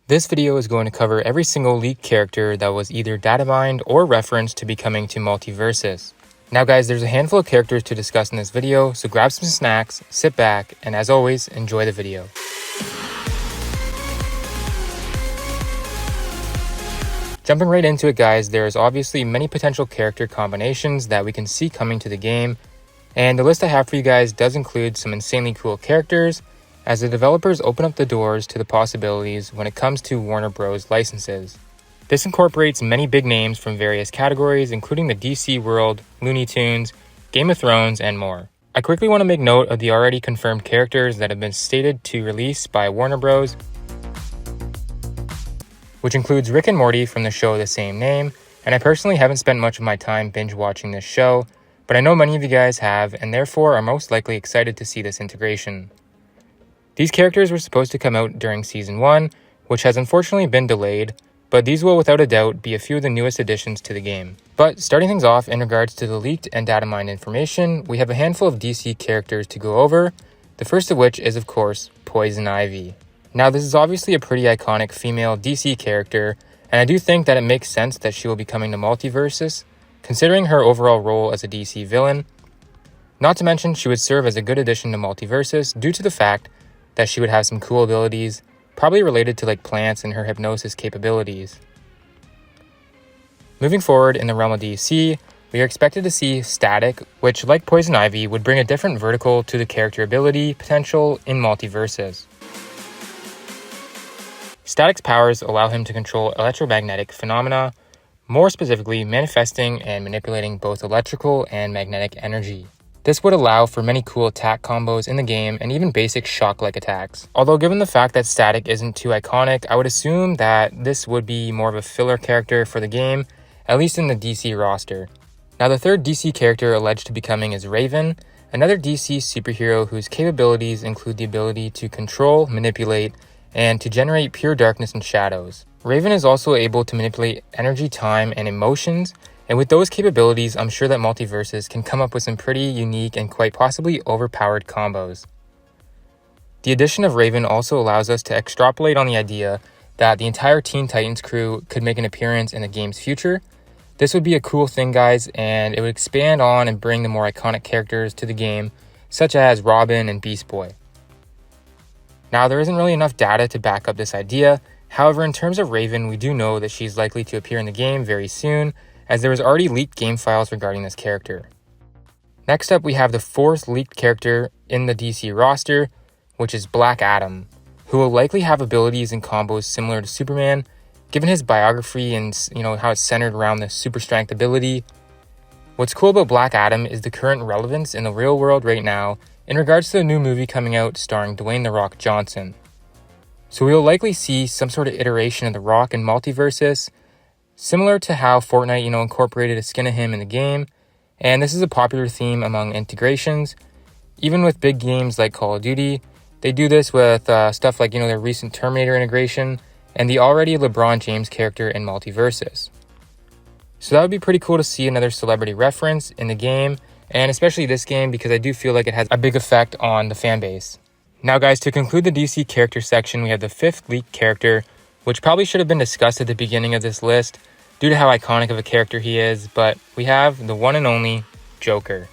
This video is going to cover every single leaked character that was either data mined or referenced to be coming to Multiversus. Now guys, there's a handful of characters to discuss in this video, so grab some snacks, sit back, and as always, enjoy the video. Jumping right into it guys, there is obviously many potential character combinations that we can see coming to the game, and the list I have for you guys does include some insanely cool characters, as the developers open up the doors to the possibilities when it comes to Warner Bros. Licenses. This incorporates many big names from various categories, including the DC world, Looney Tunes, Game of Thrones, and more. I quickly want to make note of the already confirmed characters that have been stated to release by Warner Bros., which includes Rick and Morty from the show of the same name, and I personally haven't spent much of my time binge watching this show, but I know many of you guys have, and therefore are most likely excited to see this integration. These characters were supposed to come out during Season 1, which has unfortunately been delayed, but these will without a doubt be a few of the newest additions to the game. But starting things off in regards to the leaked and data mined information, we have a handful of DC characters to go over, the first of which is of course Poison Ivy. Now this is obviously a pretty iconic female DC character, and I do think that it makes sense that she will be coming to Multiversus, considering her overall role as a DC villain. Not to mention she would serve as a good addition to Multiversus due to the fact that she would have some cool abilities, probably related to like plants and her hypnosis capabilities. Moving forward in the realm of DC, we are expected to see Static, which like Poison Ivy would bring a different vertical to the character ability potential in Multiversus. Static's powers allow him to control electromagnetic phenomena, more specifically manifesting and manipulating both electrical and magnetic energy. This would allow for many cool attack combos in the game and even basic shock-like attacks. Although given the fact that Static isn't too iconic, I would assume that this would be more of a filler character for the game, at least in the DC roster. Now the third DC character alleged to be coming is Raven, another DC superhero whose capabilities include the ability to control, manipulate, and to generate pure darkness and shadows. Raven is also able to manipulate energy, time, and emotions, and with those capabilities, I'm sure that Multiversus can come up with some pretty unique and quite possibly overpowered combos. The addition of Raven also allows us to extrapolate on the idea that the entire Teen Titans crew could make an appearance in the game's future. This would be a cool thing, guys, and it would expand on and bring the more iconic characters to the game, such as Robin and Beast Boy. Now, there isn't really enough data to back up this idea. However, in terms of Raven, we do know that she's likely to appear in the game very soon, as there was already leaked game files regarding this character. Next up, we have the fourth leaked character in the DC roster, which is Black Adam, who will likely have abilities and combos similar to Superman, given his biography and how it's centered around the super strength ability. What's cool about Black Adam is the current relevance in the real world right now in regards to the new movie coming out starring Dwayne "The Rock" Johnson. So we will likely see some sort of iteration of The Rock in Multiversus, similar to how Fortnite, incorporated a skin of him in the game, and this is a popular theme among integrations. Even with big games like Call of Duty, they do this with stuff like, their recent Terminator integration, and the already LeBron James character in Multiversus. So that would be pretty cool to see another celebrity reference in the game, and especially this game because I do feel like it has a big effect on the fan base. Now guys, to conclude the DC character section, we have the fifth leaked character, which probably should have been discussed at the beginning of this list due to how iconic of a character he is, but we have the one and only Joker.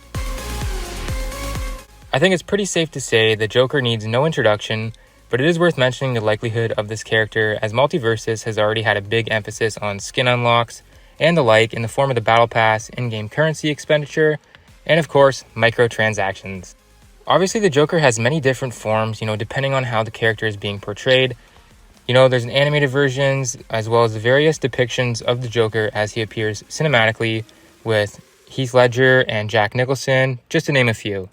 I think it's pretty safe to say that Joker needs no introduction, but it is worth mentioning the likelihood of this character as Multiversus has already had a big emphasis on skin unlocks and the like in the form of the Battle Pass, in-game currency expenditure, and of course, microtransactions. Obviously, the Joker has many different forms, depending on how the character is being portrayed. There's an animated versions as well as the various depictions of the Joker as he appears cinematically with Heath Ledger and Jack Nicholson, just to name a few.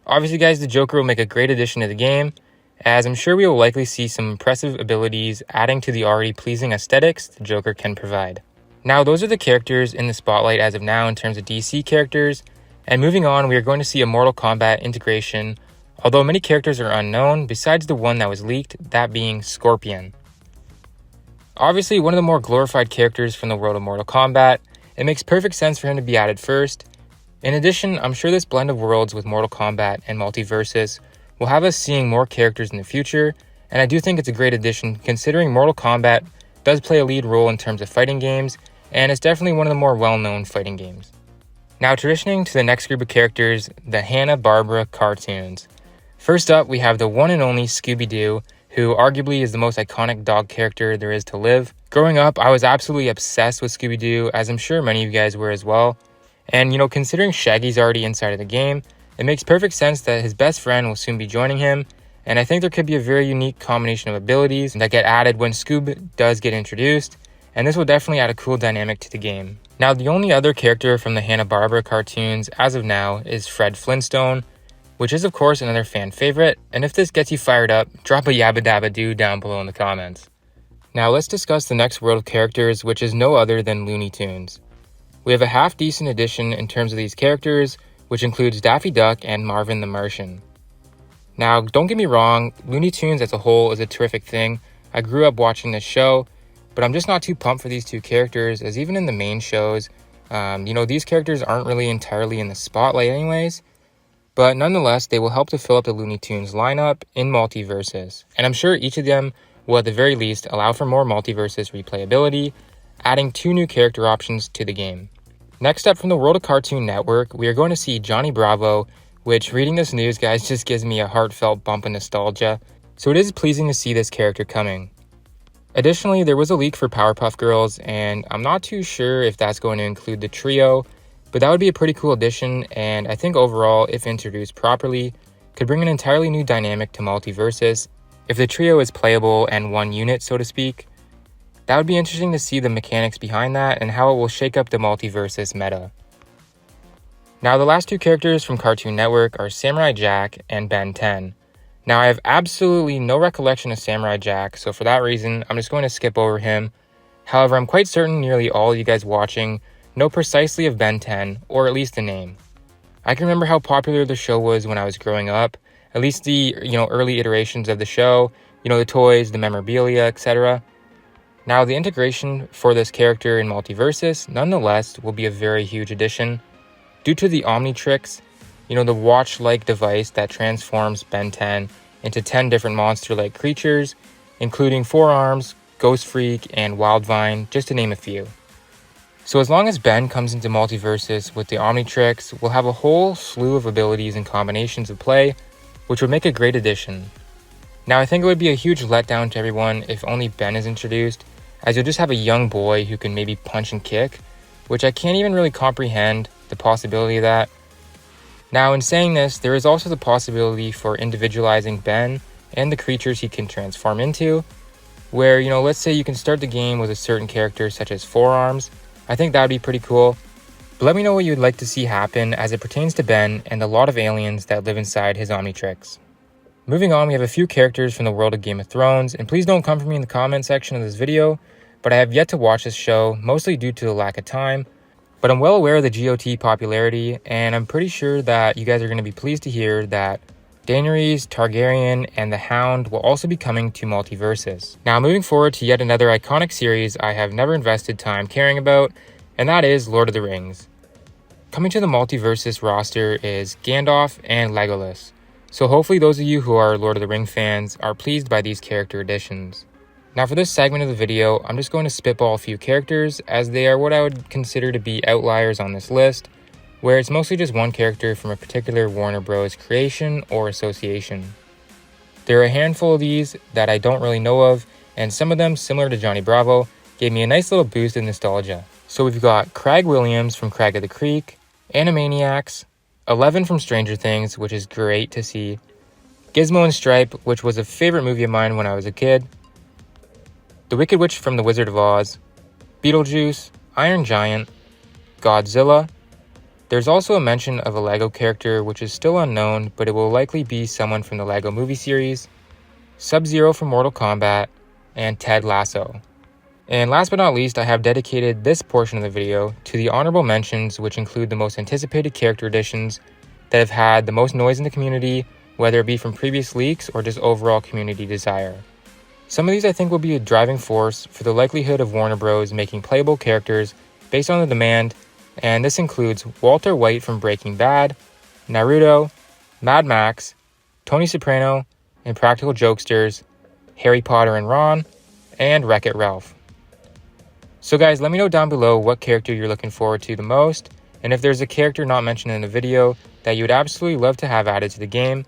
Obviously, guys, the Joker will make a great addition to the game, as I'm sure we will likely see some impressive abilities adding to the already pleasing aesthetics the Joker can provide. Now, those are the characters in the spotlight as of now in terms of DC characters, and moving on, we are going to see a Mortal Kombat integration, although many characters are unknown besides the one that was leaked, that being Scorpion. Obviously, one of the more glorified characters from the world of Mortal Kombat, it makes perfect sense for him to be added first. In addition, I'm sure this blend of worlds with Mortal Kombat and Multiversus will have us seeing more characters in the future, and I do think it's a great addition considering Mortal Kombat does play a lead role in terms of fighting games, and it's definitely one of the more well-known fighting games. Now transitioning to the next group of characters, the Hanna-Barbera cartoons. First up, we have the one and only Scooby-Doo, who arguably is the most iconic dog character there is to live. Growing up, I was absolutely obsessed with Scooby-Doo, as I'm sure many of you guys were as well. And considering Shaggy's already inside of the game, it makes perfect sense that his best friend will soon be joining him, and I think there could be a very unique combination of abilities that get added when Scoob does get introduced, and this will definitely add a cool dynamic to the game. Now, the only other character from the Hanna-Barbera cartoons as of now is Fred Flintstone, which is of course another fan favorite, and if this gets you fired up, drop a yabba dabba doo down below in the comments. Now let's discuss the next world of characters, which is no other than Looney Tunes. We have a half-decent addition in terms of these characters, which includes Daffy Duck and Marvin the Martian. Now, don't get me wrong, Looney Tunes as a whole is a terrific thing. I grew up watching this show, but I'm just not too pumped for these two characters, as even in the main shows, these characters aren't really entirely in the spotlight anyways, but nonetheless, they will help to fill up the Looney Tunes lineup in Multiversus, and I'm sure each of them will at the very least allow for more Multiversus replayability, adding 2 new character options to the game. Next up from the world of Cartoon Network, we are going to see Johnny Bravo, which reading this news, guys, just gives me a heartfelt bump of nostalgia, so it is pleasing to see this character coming. Additionally, there was a leak for Powerpuff Girls, and I'm not too sure if that's going to include the trio, but that would be a pretty cool addition, and I think overall, if introduced properly, could bring an entirely new dynamic to Multiversus. If the trio is playable and one unit, so to speak, that would be interesting to see the mechanics behind that and how it will shake up the Multiversus meta. Now, the last 2 characters from Cartoon Network are Samurai Jack and Ben 10. Now, I have absolutely no recollection of Samurai Jack, so for that reason, I'm just going to skip over him. However, I'm quite certain nearly all of you guys watching know precisely of Ben 10, or at least the name. I can remember how popular the show was when I was growing up, at least the early iterations of the show, the toys, the memorabilia, etc. Now, the integration for this character in Multiversus, nonetheless, will be a very huge addition. Due to the Omnitrix, the watch-like device that transforms Ben 10 into 10 different monster-like creatures, including Forearms, Ghost Freak, and Wildvine, just to name a few. So as long as Ben comes into Multiversus with the Omnitrix, we'll have a whole slew of abilities and combinations of play, which would make a great addition. Now, I think it would be a huge letdown to everyone if only Ben is introduced, as you'll just have a young boy who can maybe punch and kick, which I can't even really comprehend the possibility of that. Now, in saying this, there is also the possibility for individualizing Ben and the creatures he can transform into, where, let's say you can start the game with a certain character such as Forearms. I think that would be pretty cool. But let me know what you would like to see happen as it pertains to Ben and a lot of aliens that live inside his Omnitrix. Moving on, we have a few characters from the world of Game of Thrones, and please don't come for me in the comment section of this video, but I have yet to watch this show, mostly due to the lack of time. But I'm well aware of the GOT popularity, and I'm pretty sure that you guys are going to be pleased to hear that Daenerys, Targaryen, and the Hound will also be coming to Multiversus. Now, moving forward to yet another iconic series I have never invested time caring about, and that is Lord of the Rings. Coming to the Multiversus roster is Gandalf and Legolas, so hopefully those of you who are Lord of the Ring fans are pleased by these character additions. Now, for this segment of the video, I'm just going to spitball a few characters, as they are what I would consider to be outliers on this list, where it's mostly just one character from a particular Warner Bros. Creation or association. There are a handful of these that I don't really know of, and some of them, similar to Johnny Bravo, gave me a nice little boost in nostalgia. So we've got Craig Williams from Craig of the Creek, Animaniacs, 11 from Stranger Things, which is great to see, Gizmo and Stripe, which was a favorite movie of mine when I was a kid, The Wicked Witch from The Wizard of Oz, Beetlejuice, Iron Giant, Godzilla. There's also a mention of a LEGO character which is still unknown, but it will likely be someone from the LEGO movie series, Sub-Zero from Mortal Kombat, and Ted Lasso. And last but not least, I have dedicated this portion of the video to the honorable mentions, which include the most anticipated character additions that have had the most noise in the community, whether it be from previous leaks or just overall community desire. Some of these I think will be a driving force for the likelihood of Warner Bros. Making playable characters based on the demand, and this includes Walter White from Breaking Bad, Naruto, Mad Max, Tony Soprano, and Practical Jokesters, Harry Potter and Ron, and Wreck-It Ralph. So guys, let me know down below what character you're looking forward to the most, and if there's a character not mentioned in the video that you would absolutely love to have added to the game.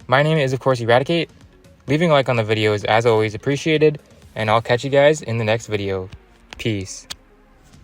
My name is of course Eradicate. Leaving a like on the video is as always appreciated, and I'll catch you guys in the next video. Peace.